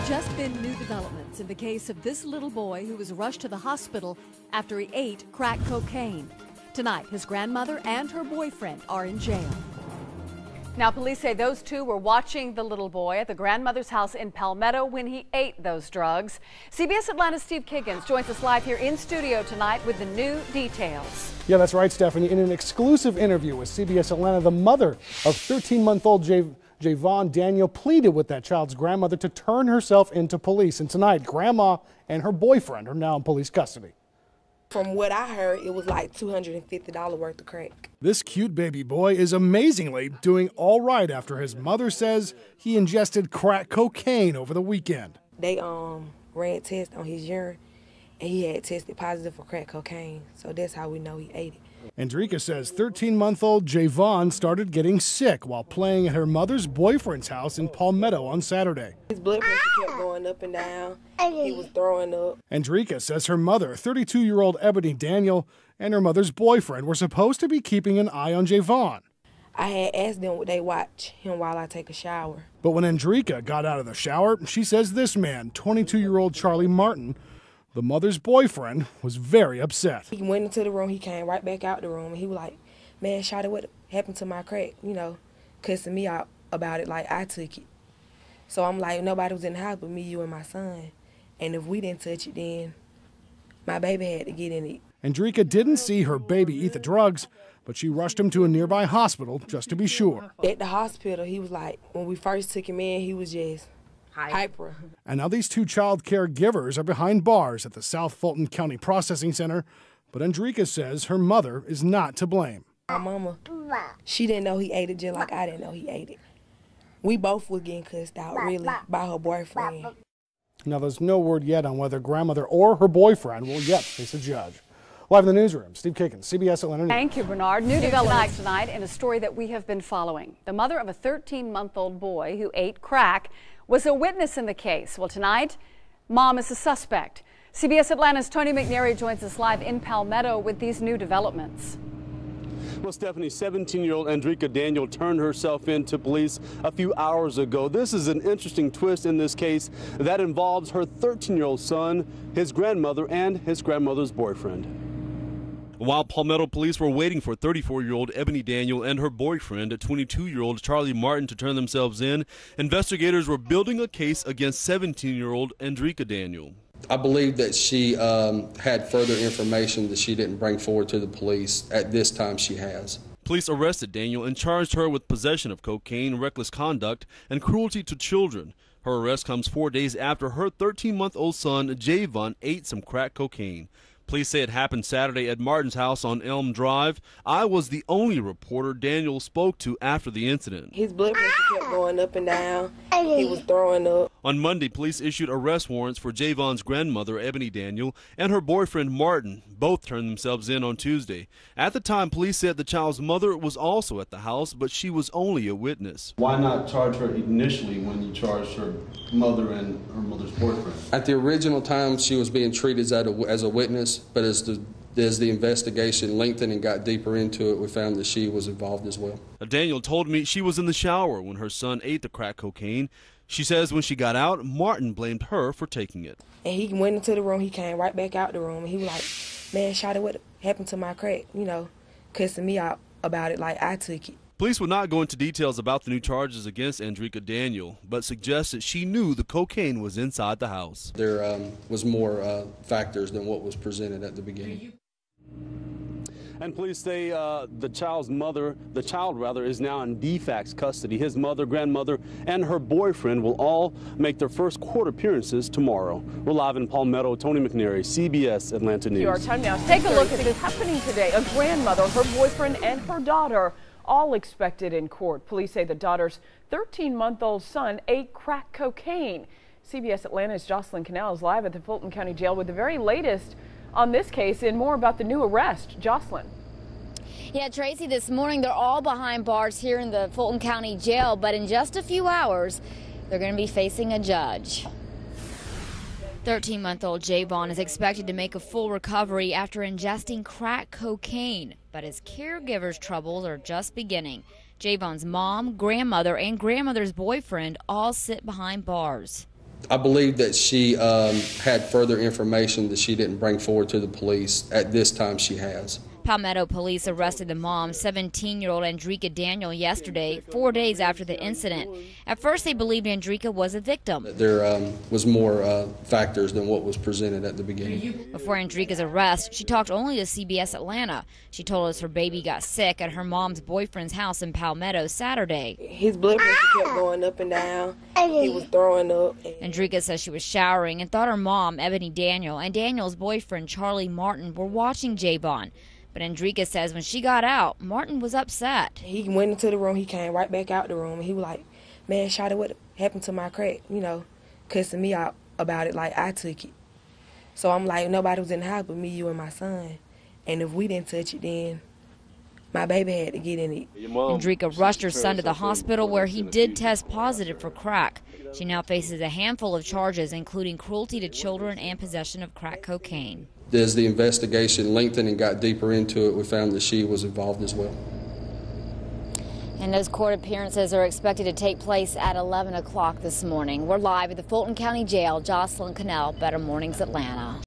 Just been new developments in the case of this little boy who was rushed to the hospital after he ate crack cocaine. Tonight, his grandmother and her boyfriend are in jail. Now, police say those two were watching the little boy at the grandmother's house in Palmetto when he ate those drugs. CBS Atlanta's Steve Kiggins joins us live here in studio tonight with the new details. Yeah, that's right, Stephanie. In an exclusive interview with CBS Atlanta, the mother of 13-month-old Javon Daniel pleaded with that child's grandmother to turn herself into police. And tonight, Grandma and her boyfriend are now in police custody. From what I heard, it was like $250 worth of crack. This cute baby boy is amazingly doing all right after his mother says he ingested crack cocaine over the weekend. They ran tests on his urine, and he had tested positive for crack cocaine, so that's how we know he ate it. Andrika says 13-month-old Javon started getting sick while playing at her mother's boyfriend's house in Palmetto on Saturday. His blood pressure kept going up and down. He was throwing up. Andrika says her mother, 32-year-old Ebony Daniel, and her mother's boyfriend were supposed to be keeping an eye on Javon. I had asked them would they watch him while I take a shower. But when Andrika got out of the shower, she says this man, 22-year-old Charlie Martin, the mother's boyfriend, was very upset. He went into the room, he came right back out the room, and he was like, "Man, Shawty, what happened to my crack?" You know, cussing me out about it like I took it. So I'm like, nobody was in the house but me, you, and my son. And if we didn't touch it, then my baby had to get in it. Andrika didn't see her baby eat the drugs, but she rushed him to a nearby hospital just to be sure. At the hospital, he was like, when we first took him in, he was just hyper. And now these two child care givers are behind bars at the South Fulton County Processing Center, but Andrika says her mother is not to blame. My mama, she didn't know he ate it just like I didn't know he ate it. We both were getting cussed out, really, by her boyfriend. Now, there's no word yet on whether grandmother or her boyfriend will yet face a judge. Live in the newsroom, Steve Kiggins, CBS Atlanta News. Thank you, Bernard. New developments tonight in a story that we have been following. The mother of a 13-month-old boy who ate crack was a witness in the case. Well, tonight, mom is a suspect. CBS Atlanta's Tony McNary joins us live in Palmetto with these new developments. Well, Stephanie, 17-year-old Andrika Daniel turned herself in to police a few hours ago. This is an interesting twist in this case that involves her 13-year-old son, his grandmother, and his grandmother's boyfriend. While Palmetto police were waiting for 34-year-old Ebony Daniel and her boyfriend, 22-year-old Charlie Martin, to turn themselves in, investigators were building a case against 17-year-old Andrika Daniel. I believe that she had further information that she didn't bring forward to the police. At this time, she has. Police arrested Daniel and charged her with possession of cocaine, reckless conduct, and cruelty to children. Her arrest comes 4 days after her 13-month-old son, Javon, ate some crack cocaine. Police say it happened Saturday at Martin's house on Elm Drive. I was the only reporter Daniel spoke to after the incident. His blood pressure kept going up and down. He was throwing up. On Monday, police issued arrest warrants for Javon's grandmother, Ebony Daniel, and her boyfriend, Martin. Both turned themselves in on Tuesday. At the time, police said the child's mother was also at the house, but she was only a witness. Why not charge her initially when you charged her mother and her mother's boyfriend? At the original time, she was being treated as a witness, but as the investigation lengthened and got deeper into it, we found that she was involved as well. Daniel told me she was in the shower when her son ate the crack cocaine. She says when she got out, Martin blamed her for taking it. And he went into the room, he came right back out the room, and he was like, "Man, Shawty, what happened to my crack?" You know, cussing me out about it like I took it. Police would not go into details about the new charges against Andrika Daniel, but suggested she knew the cocaine was inside the house. There was more factors than what was presented at the beginning. And police say the child is now in DFAC's custody. His mother, grandmother, and her boyfriend will all make their first court appearances tomorrow. We're live in Palmetto. Tony McNary, CBS Atlanta News. Your time now. Take a look at this happening today. A grandmother, her boyfriend, and her daughter all expected in court. Police say the daughter's 13-month-old son ate crack cocaine. CBS Atlanta's Jocelyn Cannell is live at the Fulton County Jail with the very latest on this case and more about the new arrest. Jocelyn. Yeah, Tracy, this morning they're all behind bars here in the Fulton County Jail, but in just a few hours, they're going to be facing a judge. 13-month-old Javon is expected to make a full recovery after ingesting crack cocaine, but his caregiver's troubles are just beginning. Javon's mom, grandmother, and grandmother's boyfriend all sit behind bars. I believe that she had further information that she didn't bring forward to the police. At this time, she has. Palmetto police arrested the mom, 17-year-old Andrika Daniel, yesterday, 4 days after the incident. At first, they believed Andrika was a victim. There was more factors than what was presented at the beginning. Before Andrika's arrest, she talked only to CBS Atlanta. She told us her baby got sick at her mom's boyfriend's house in Palmetto Saturday. His blood pressure kept going up and down. He was throwing up. Andrika says she was showering and thought her mom, Ebony Daniel, and Daniel's boyfriend, Charlie Martin, were watching Javon. But Andrika says when she got out, Martin was upset. He went into the room, he came right back out the room, and he was like, man, Shawty, what happened to my crack? You know, cussing me out about it like I took it. So I'm like, nobody was in the house but me, you, and my son. And if we didn't touch it, then my baby had to get in it. Andrika rushed her son to the hospital where he did test positive for crack. She now faces a handful of charges, including cruelty to children and possession of crack cocaine. As the investigation lengthened and got deeper into it, we found that she was involved as well. And those court appearances are expected to take place at 11 o'clock this morning. We're live at the Fulton County Jail. Jocelyn Cannell, Better Mornings Atlanta.